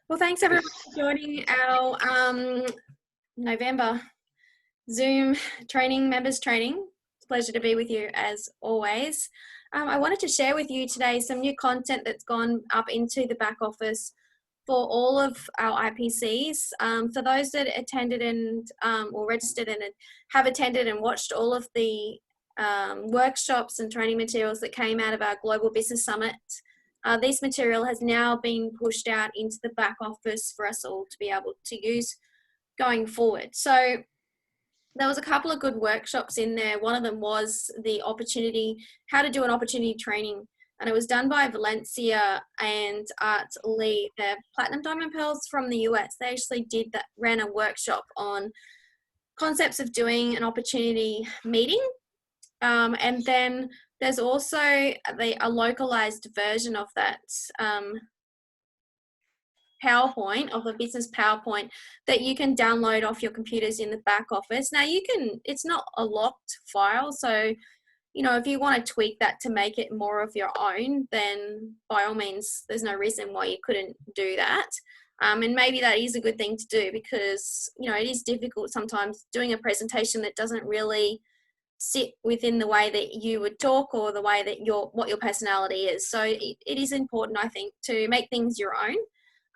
Well, thanks everyone for joining our November Zoom training, members training. It's a pleasure to be with you as always. I wanted to share with you today some new content that's gone up into the back office for all of our IPCs. For those that attended and or registered and have attended and watched all of the workshops and training materials that came out of our Global Business Summit, this material has now been pushed out into the back office for us all to be able to use going forward. So there was a couple of good workshops in there. One of them was the opportunity, how to do an opportunity training. And it was done by Valencia and Art Lee, the Platinum Diamond Pearls from the US. They actually ran a workshop on concepts of doing an opportunity meeting. And then there's also a localized version of that PowerPoint, of a business PowerPoint, that you can download off your computers in the back office. Now it's not a locked file, so if you want to tweak that to make it more of your own, then by all means, there's no reason why you couldn't do that. And maybe that is a good thing to do, because it is difficult sometimes doing a presentation that doesn't really sit within the way that you would talk or the way that what your personality is. So it is important, I think, to make things your own,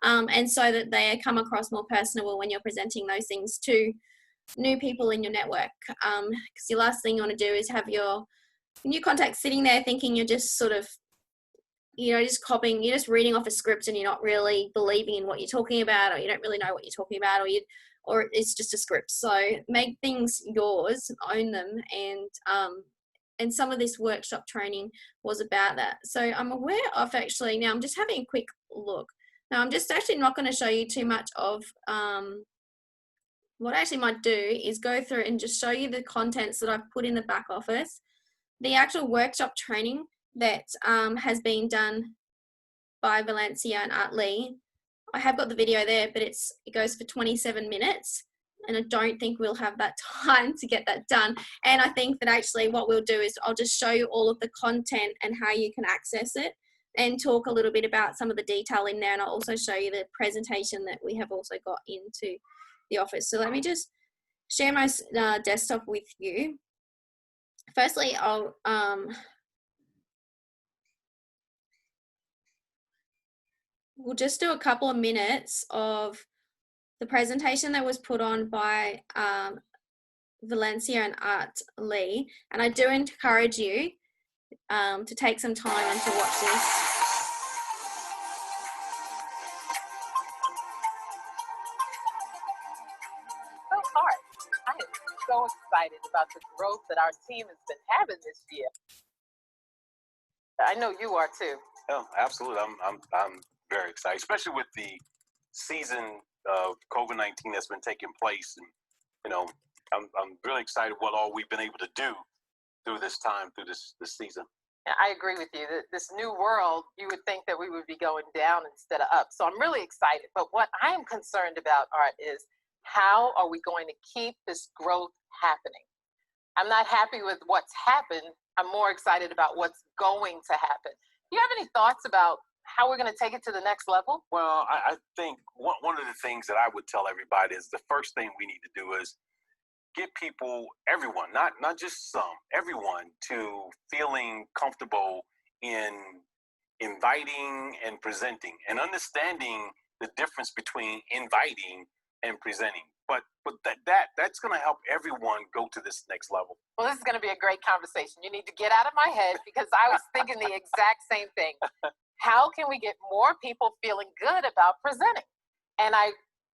and so that they come across more personable when you're presenting those things to new people in your network. Because your last thing you want to do is have your new contacts sitting there thinking you're just sort of, just copying, you're just reading off a script and you're not really believing in what you're talking about, or you don't really know what you're talking about, or it's just a script. So make things yours, own them, and some of this workshop training was about that. So I'm aware of now I'm just having a quick look. Now I'm just actually not going to show you too much of what I actually might do is go through and just show you the contents that I've put in the back office. The actual workshop training that has been done by Valencia and Art Lee, I have got the video there, but it goes for 27 minutes, and I don't think we'll have that time to get that done. And I think that actually what we'll do is I'll just show you all of the content and how you can access it, and talk a little bit about some of the detail in there, and I'll also show you the presentation that we have also got into the office. So let me just share my desktop with you. Firstly, we'll just do a couple of minutes of the presentation that was put on by Valencia and Art Lee. And I do encourage you to take some time and to watch this. I am so excited about the growth that our team has been having this year. I know you are too. Oh, absolutely. I'm very excited, especially with the season of COVID-19 that's been taking place. And, I'm really excited what all we've been able to do through this time, through this season. I agree with you. This new world, you would think that we would be going down instead of up. So I'm really excited. But what I am concerned about, Art, is how are we going to keep this growth happening? I'm not happy with what's happened. I'm more excited about what's going to happen. Do you have any thoughts about how we're going to take it to the next level? Well, I think one of the things that I would tell everybody is the first thing we need to do is get people, everyone, not just some, everyone, to feeling comfortable in inviting and presenting, and understanding the difference between inviting and presenting. But that's going to help everyone go to this next level. Well, this is going to be a great conversation. You need to get out of my head, because I was thinking the exact same thing. How can we get more people feeling good about presenting? And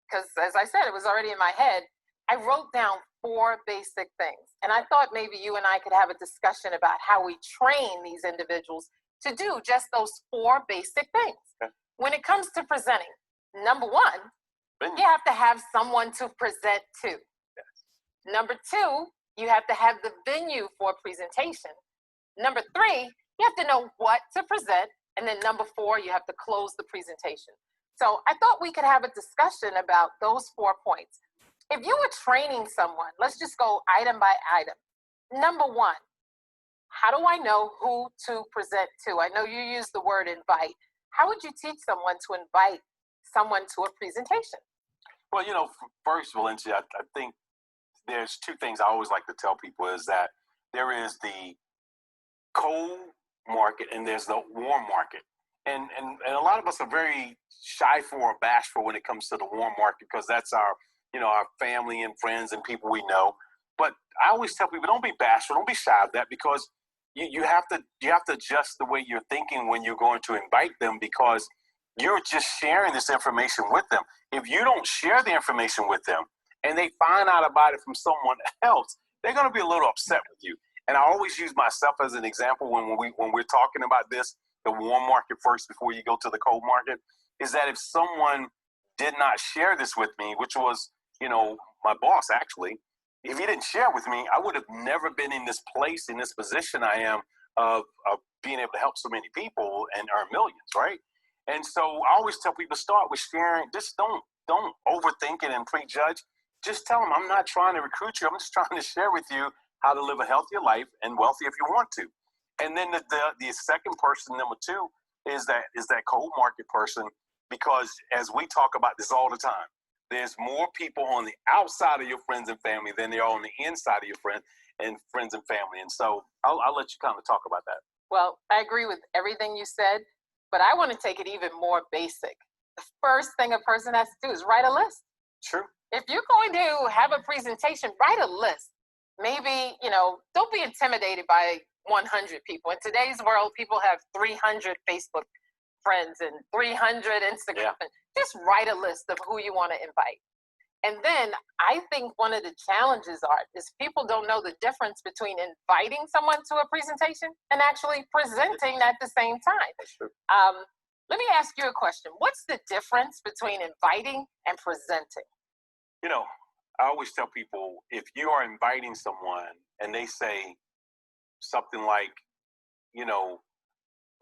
because as I said, it was already in my head, I wrote down 4 basic things. And I thought maybe you and I could have a discussion about how we train these individuals to do just those 4 basic things. Okay. When it comes to presenting, number 1, you have to have someone to present to. Yes. Number 2, you have to have the venue for a presentation. Number 3, you have to know what to present. And then number 4, you have to close the presentation. So I thought we could have a discussion about those 4 points. If you were training someone, let's just go item by item. Number 1, how do I know who to present to? I know you use the word invite. How would you teach someone to invite someone to a presentation? Well, first, Valencia, I think there's two things I always like to tell people is that there is the cold market and there's the warm market. And a lot of us are very shy for or bashful when it comes to the warm market because that's our family and friends and people we know. But I always tell people, don't be bashful, don't be shy of that because you have to adjust the way you're thinking when you're going to invite them because you're just sharing this information with them. If you don't share the information with them and they find out about it from someone else, they're going to be a little upset with you. And I always use myself as an example when we're talking about this, the warm market first before you go to the cold market, is that if someone did not share this with me, which was, my boss actually, if he didn't share with me, I would have never been in this place, in this position I am of being able to help so many people and earn millions, right? And so I always tell people, start with sharing. Just don't overthink it and prejudge. Just tell them, I'm not trying to recruit you. I'm just trying to share with you how to live a healthier life and wealthy if you want to. And then the second person, number two, is that cold market person, because as we talk about this all the time, there's more people on the outside of your friends and family than there are on the inside of your friends and family. And so I'll let you kind of talk about that. Well, I agree with everything you said, but I want to take it even more basic. The first thing a person has to do is write a list. True. If you're going to have a presentation, write a list. Maybe, don't be intimidated by 100 people. In today's world, people have 300 Facebook friends and 300 Instagram friends. Just write a list of who you want to invite. And then I think one of the challenges is people don't know the difference between inviting someone to a presentation and actually presenting at the same time. That's true. Let me ask you a question. What's the difference between inviting and presenting? I always tell people, if you are inviting someone and they say something like, oh,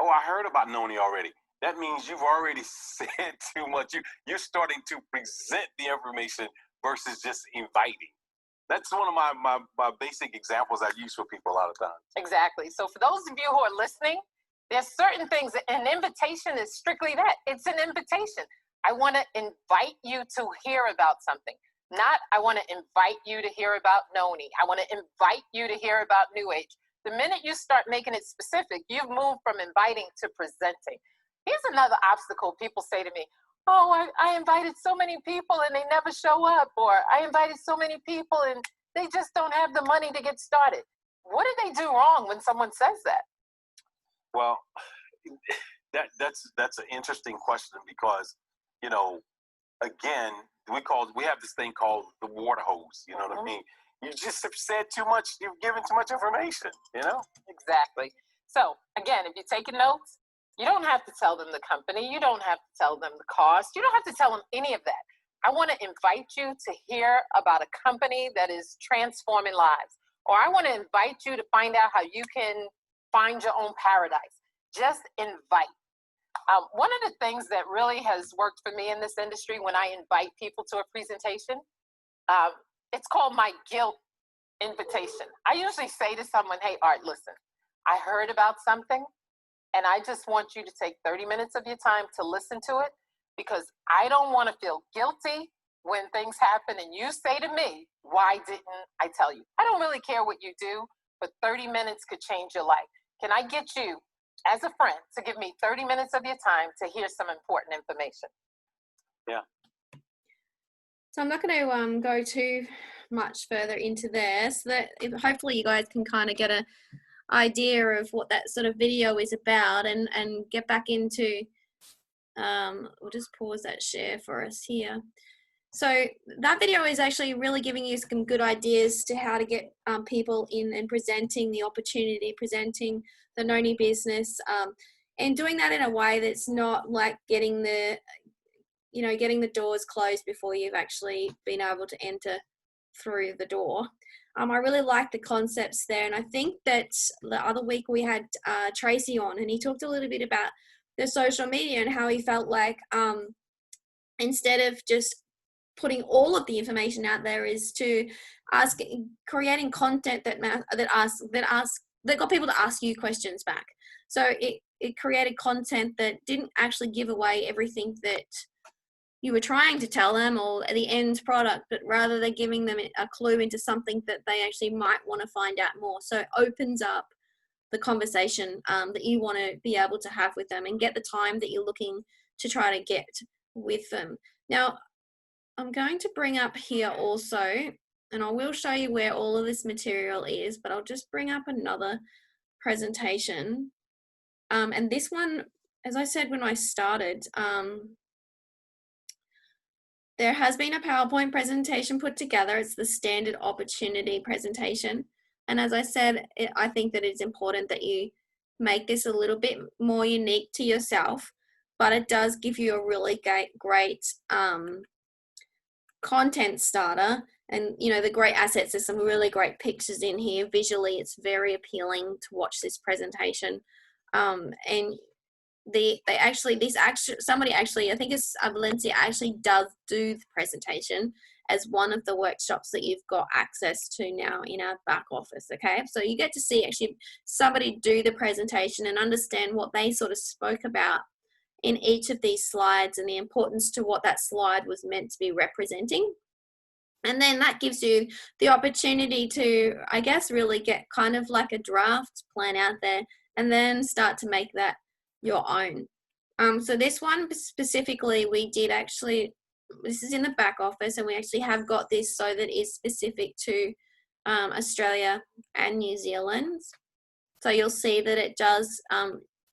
I heard about Noni already. That means you've already said too much. You're starting to present the information versus just inviting. That's one of my basic examples I use for people a lot of times. Exactly. So for those of you who are listening, there's certain things. An invitation is strictly that. It's an invitation. I want to invite you to hear about something. Not, I want to invite you to hear about Noni. I want to invite you to hear about New Age. The minute you start making it specific, you've moved from inviting to presenting. Here's another obstacle people say to me. Oh, I invited so many people and they never show up. Or I invited so many people and they just don't have the money to get started. What did they do wrong when someone says that? Well, that's an interesting question because, again, we have this thing called the water hose. You know what I mean? You just have said too much. You've given too much information. Exactly. So again, if you're taking notes, you don't have to tell them the company. You don't have to tell them the cost. You don't have to tell them any of that. I want to invite you to hear about a company that is transforming lives. Or I want to invite you to find out how you can find your own paradise. Just invite. One of the things that really has worked for me in this industry when I invite people to a presentation, it's called my guilt invitation. I usually say to someone, hey, Art, listen, I heard about something and I just want you to take 30 minutes of your time to listen to it because I don't want to feel guilty when things happen and you say to me, why didn't I tell you? I don't really care what you do, but 30 minutes could change your life. Can I get you as a friend to give me 30 minutes of your time to hear some important information? Yeah. So I'm not going to go too much further into there, so that hopefully you guys can kind of get an idea of what that sort of video is about and get back into, we'll just pause that share for us here. So that video is actually really giving you some good ideas to how to get people in and presenting the opportunity, presenting the Noni business, and doing that in a way that's not like getting the doors closed before you've actually been able to enter through the door. I really like the concepts there. And I think that the other week we had Tracy on and he talked a little bit about the social media and how he felt like instead of just putting all of the information out there is to creating content that got people to ask you questions back. So it created content that didn't actually give away everything that you were trying to tell them or the end product, but rather they're giving them a clue into something that they actually might want to find out more. So it opens up the conversation that you want to be able to have with them and get the time that you're looking to try to get with them. Now, I'm going to bring up here also, and I will show you where all of this material is, but I'll just bring up another presentation. And this one, as I said when I started, there has been a PowerPoint presentation put together. It's the standard opportunity presentation. And as I said, I think that it's important that you make this a little bit more unique to yourself, but it does give you a really great content starter. And, you know, the great assets, there's some really great pictures in here. Visually, it's very appealing to watch this presentation. And somebody actually, I think it's Valencia, actually does do the presentation as one of the workshops that you've got access to now in our back office. Okay, so you get to see actually somebody do the presentation and understand what they sort of spoke about in each of these slides and the importance to what that slide was meant to be representing. And then that gives you the opportunity to, I guess, really get kind of like a draft plan out there and then start to make that your own. So this one specifically, we did actually, this is in the back office, and we actually have got this so that it's specific to Australia and New Zealand. So you'll see that it does,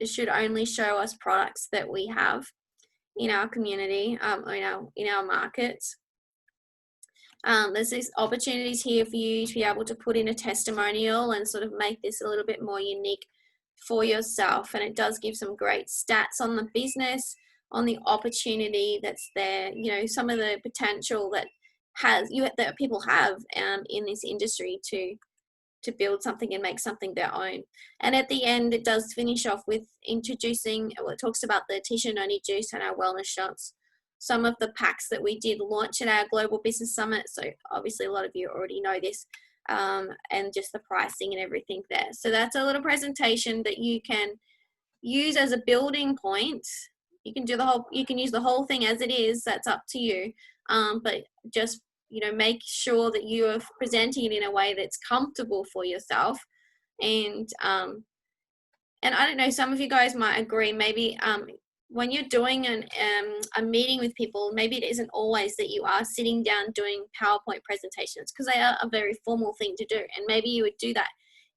it should only show us products that we have in our community, in our markets. There's these opportunities here for you to be able to put in a testimonial and sort of make this a little bit more unique for yourself. And it does give some great stats on the business, on the opportunity that's there, you know, some of the potential that that people have in this industry to build something and make something their own. And at the end, it does finish off with introducing, well, it talks about the Tisha Noni juice and our wellness shots, some of the packs that we did launch at our Global Business Summit. So obviously a lot of you already know this, and just the pricing and everything there. So that's a little presentation that you can use as a building point. You can use the whole thing as it is, that's up to you. But just, you know, make sure that you are presenting it in a way that's comfortable for yourself. And I don't know, some of you guys might agree, maybe when you're doing a meeting with people, maybe it isn't always that you are sitting down doing PowerPoint presentations, because they are a very formal thing to do. And maybe you would do that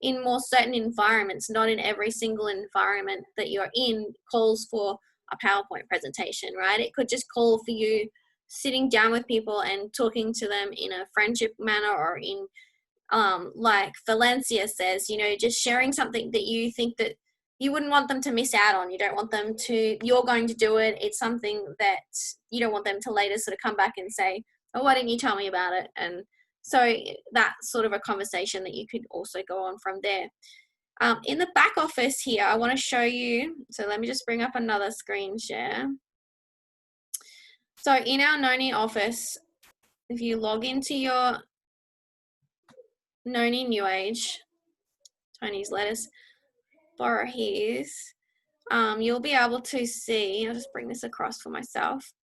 in more certain environments, not in every single environment that you're in calls for a PowerPoint presentation, right? It could just call for you sitting down with people and talking to them in a friendship manner, or in like Valencia says, you know, just sharing something that you think that you wouldn't want them to miss out on. You don't want them to, you're going to do it. It's something that you don't want them to later sort of come back and say, oh, why didn't you tell me about it? And so that's sort of a conversation that you could also go on from there. In the back office here, I want to show you, so let me just bring up another screen share. So in our Noni office, if you log into your Noni New Age, Tony's lettuce, borrow his, you'll be able to see, I'll just bring this across for myself.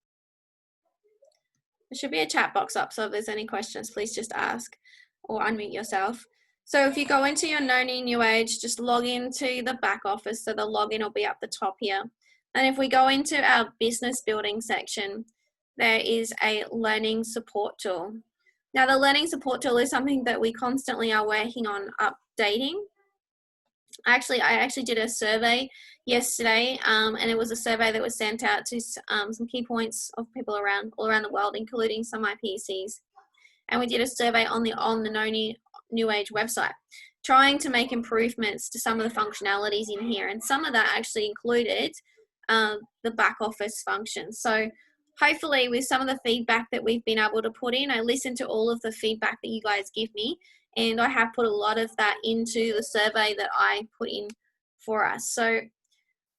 There should be a chat box up, so if there's any questions, please just ask or unmute yourself. So if you go into your Noni New Age, just log into the back office, so the login will be up the top here. And if we go into our business building section, there is a learning support tool. Now the learning support tool is something that we constantly are working on updating. I actually did a survey yesterday, and it was a survey that was sent out to some key points of people all around the world, including some IPCs. And we did a survey on the Noni New Age website, trying to make improvements to some of the functionalities in here. And some of that actually included the back office functions. So hopefully with some of the feedback that we've been able to put in, I listened to all of the feedback that you guys give me, and I have put a lot of that into the survey that I put in for us. So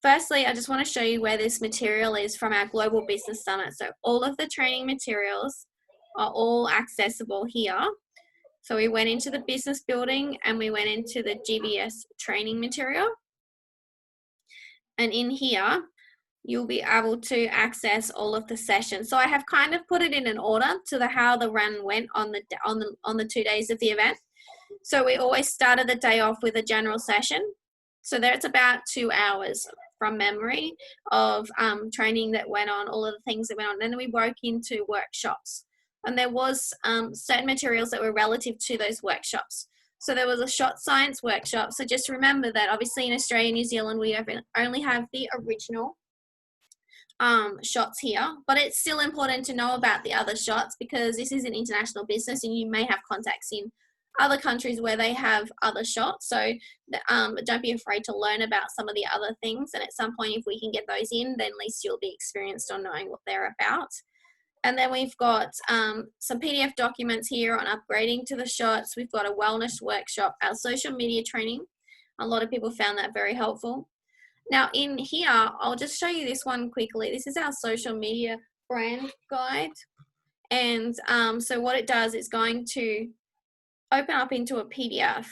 firstly, I just want to show you where this material is from our Global Business Summit. So all of the training materials are all accessible here. So we went into the business building and we went into the GBS training material. And in here, you'll be able to access all of the sessions. So I have kind of put it in an order to how the run went on the 2 days of the event. So we always started the day off with a general session. So there's about 2 hours from memory of training that went on, all of the things that went on. Then we broke into workshops, and there was certain materials that were relative to those workshops. So there was a shot science workshop. So just remember that obviously in Australia and New Zealand, we only have the original shots here, but it's still important to know about the other shots because this is an international business and you may have contacts in other countries where they have other shots. So don't be afraid to learn about some of the other things. And at some point, if we can get those in, then at least you'll be experienced on knowing what they're about. And then we've got some PDF documents here on upgrading to the shots. We've got a wellness workshop, our social media training. A lot of people found that very helpful. Now in here, I'll just show you this one quickly. This is our social media brand guide. And so what it does is going to open up into a PDF.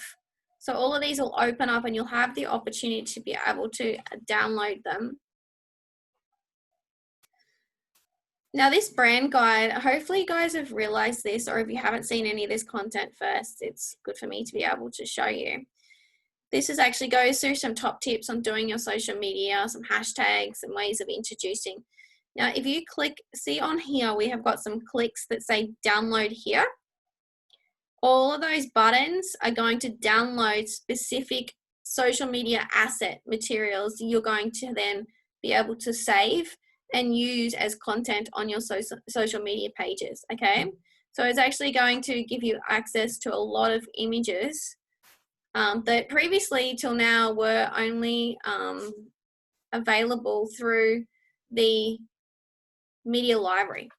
So all of these will open up and you'll have the opportunity to be able to download them. Now this brand guide, hopefully you guys have realized this, or if you haven't seen any of this content first, it's good for me to be able to show you. This is actually goes through some top tips on doing your social media, some hashtags and ways of introducing. Now, if you click, see on here, we have got some clicks that say download here. All of those buttons are going to download specific social media asset materials you're going to then be able to save and use as content on your social media pages, okay? So it's actually going to give you access to a lot of images that previously till now were only available through the media library.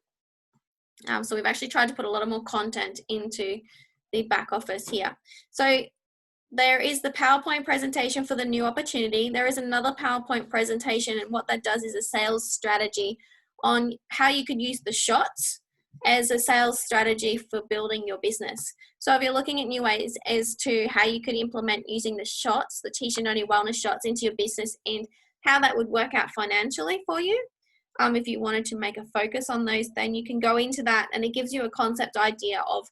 So we've actually tried to put a lot of more content into the back office here. So there is the PowerPoint presentation for the new opportunity. There is another PowerPoint presentation, and what that does is a sales strategy on how you could use the shots as a sales strategy for building your business. So if you're looking at new ways as to how you could implement using the shots, the T-shirt only wellness shots into your business and how that would work out financially for you, if you wanted to make a focus on those, then you can go into that, and it gives you a concept idea of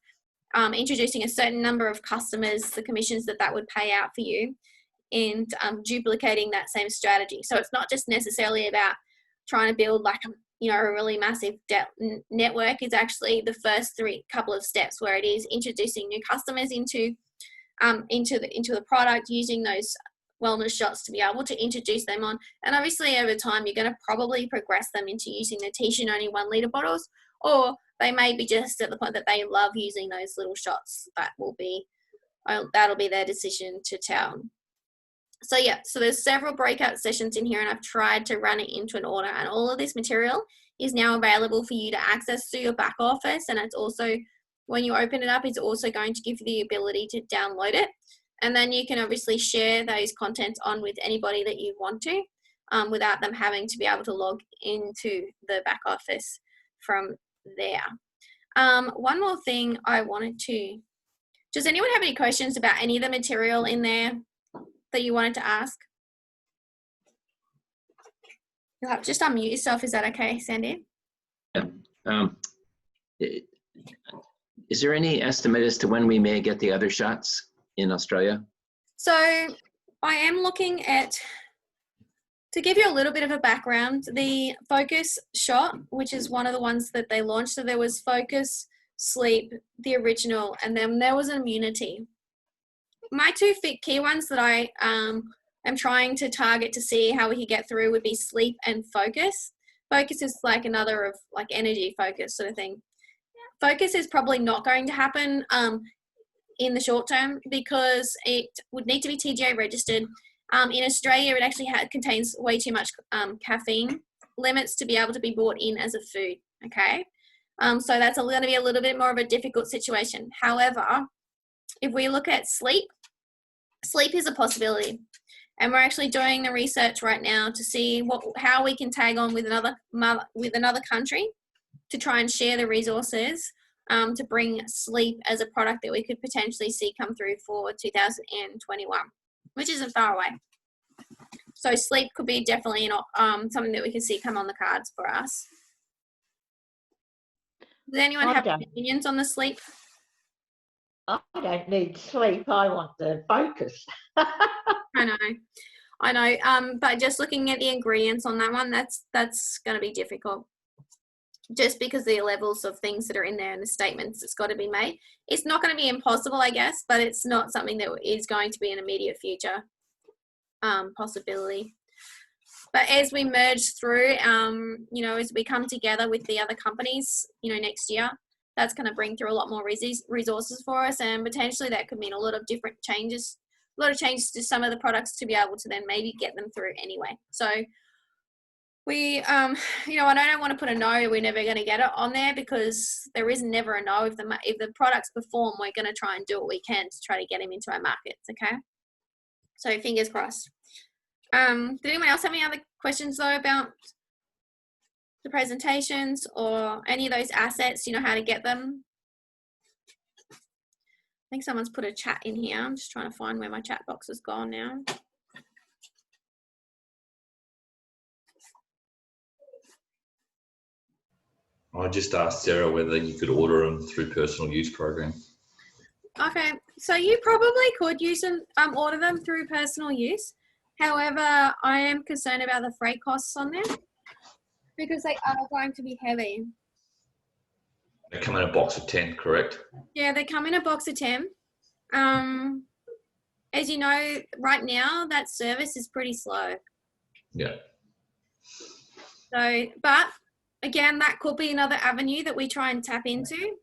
introducing a certain number of customers, the commissions that would pay out for you, and duplicating that same strategy. So it's not just necessarily about trying to build like a really massive network. It's actually the first couple of steps where it is introducing new customers into the product, using those wellness shots to be able to introduce them on. And obviously over time, you're going to probably progress them into using the T-shirt only 1 litre bottles, or they may be just at the point that they love using those little shots. That'll be their decision to tell. So yeah, so there's several breakout sessions in here, and I've tried to run it into an order, and all of this material is now available for you to access through your back office. And it's also, when you open it up, it's also going to give you the ability to download it. And then you can obviously share those contents on with anybody that you want to, without them having to be able to log into the back office from there. One more thing I wanted to, does anyone have any questions about any of the material in there that you wanted to ask? You'll have to just unmute yourself. Is that okay, Sandy? Yeah. Is there any estimate as to when we may get the other shots in Australia? So I am looking at, to give you a little bit of a background, the Focus shot, which is one of the ones that they launched. So there was Focus, Sleep, the original, and then there was Immunity. My two key ones that I am trying to target to see how we could get through would be Sleep and Focus. Focus is like another of like energy focus sort of thing. Focus is probably not going to happen in the short term because it would need to be TGA registered. In Australia, it actually contains way too much caffeine limits to be able to be bought in as a food, okay? So that's going to be a little bit more of a difficult situation. However, if we look at sleep is a possibility. And we're actually doing the research right now to see how we can tag on with another country to try and share the resources to bring sleep as a product that we could potentially see come through for 2021, which isn't far away. So sleep could be definitely something that we can see come on the cards for us. Does anyone have opinions on the sleep? I don't need sleep. I want the focus. I know. But just looking at the ingredients on that one, that's going to be difficult. Just because the levels of things that are in there and the statements that's got to be made. It's not going to be impossible, I guess, but it's not something that is going to be an immediate future possibility. But as we merge through, you know, as we come together with the other companies, you know, next year, that's going to bring through a lot more resources for us, and potentially that could mean a lot of different changes, a lot of changes to some of the products to be able to then maybe get them through anyway. So we, you know, I don't want to put a no, we're never going to get it on there, because there is never a no. If the products perform, we're going to try and do what we can to try to get them into our markets, okay? So fingers crossed. Did anyone else have any other questions though about the presentations or any of those assets, you know, how to get them? I think someone's put a chat in here. I'm just trying to find where my chat box has gone now. I just asked Sarah whether you could order them through personal use program. Okay, so you probably could use them, order them through personal use. However, I am concerned about the freight costs on them because they are going to be heavy. They come in a box of 10, correct? Yeah, they come in a box of 10. As you know, right now, that service is pretty slow. Yeah. So, but again, that could be another avenue that we try and tap into.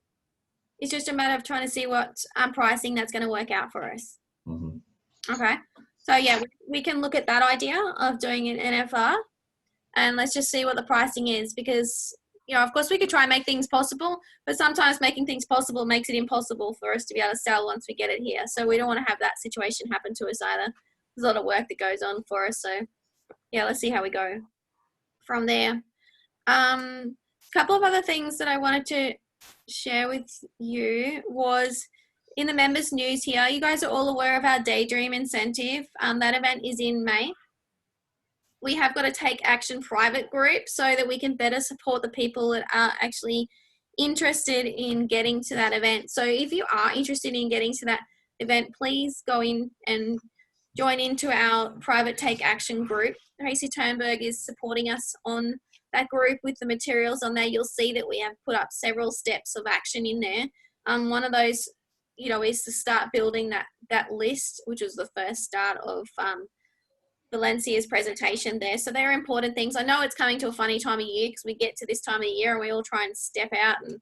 It's just a matter of trying to see what pricing that's going to work out for us. Mm-hmm. Okay. So yeah, we can look at that idea of doing an NFR, and let's just see what the pricing is, because, you know, of course we could try and make things possible, but sometimes making things possible makes it impossible for us to be able to sell once we get it here. So we don't want to have that situation happen to us either. There's a lot of work that goes on for us. So yeah, let's see how we go from there. Couple of other things that I wanted to share with you was, in the members news here, you guys are all aware of our Daydream incentive. That event is in May. We have got to take action private group so that we can better support the people that are actually interested in getting to that event. So if you are interested in getting to that event, please go in and join into our private take action group. Tracy Turnberg is supporting us on that group with the materials on there. You'll see that we have put up several steps of action in there. One of those, you know, is to start building that list, which was the first start of Valencia's presentation there. So they're important things. I know it's coming to a funny time of year because we get to this time of the year and we all try and step out and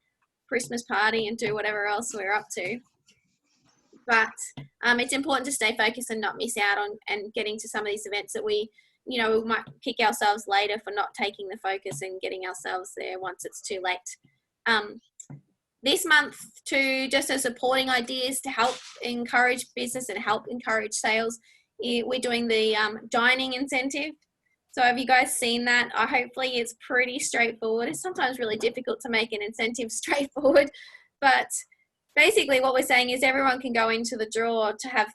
Christmas party and do whatever else we're up to. But it's important to stay focused and not miss out on and getting to some of these events that we, you know, we might kick ourselves later for not taking the focus and getting ourselves there once it's too late. This month, to just as supporting ideas to help encourage business and help encourage sales, we're doing the dining incentive. So have you guys seen that? Hopefully it's pretty straightforward. It's sometimes really difficult to make an incentive straightforward, but basically what we're saying is everyone can go into the draw to have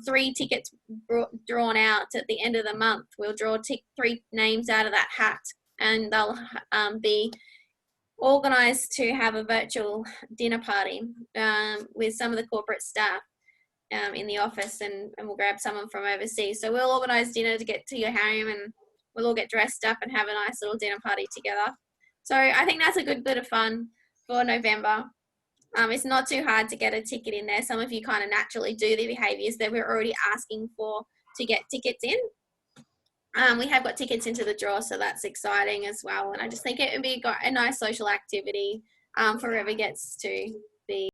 3 tickets drawn out at the end of the month. We'll draw 3 names out of that hat, and they'll be organised to have a virtual dinner party with some of the corporate staff in the office, and we'll grab someone from overseas. So we'll organise dinner to get to your home, and we'll all get dressed up and have a nice little dinner party together. So I think that's a good bit of fun for November. It's not too hard to get a ticket in there. Some of you kind of naturally do the behaviours that we're already asking for to get tickets in. We have got tickets into the draw, so that's exciting as well. And I just think it would be a nice social activity for whoever gets to be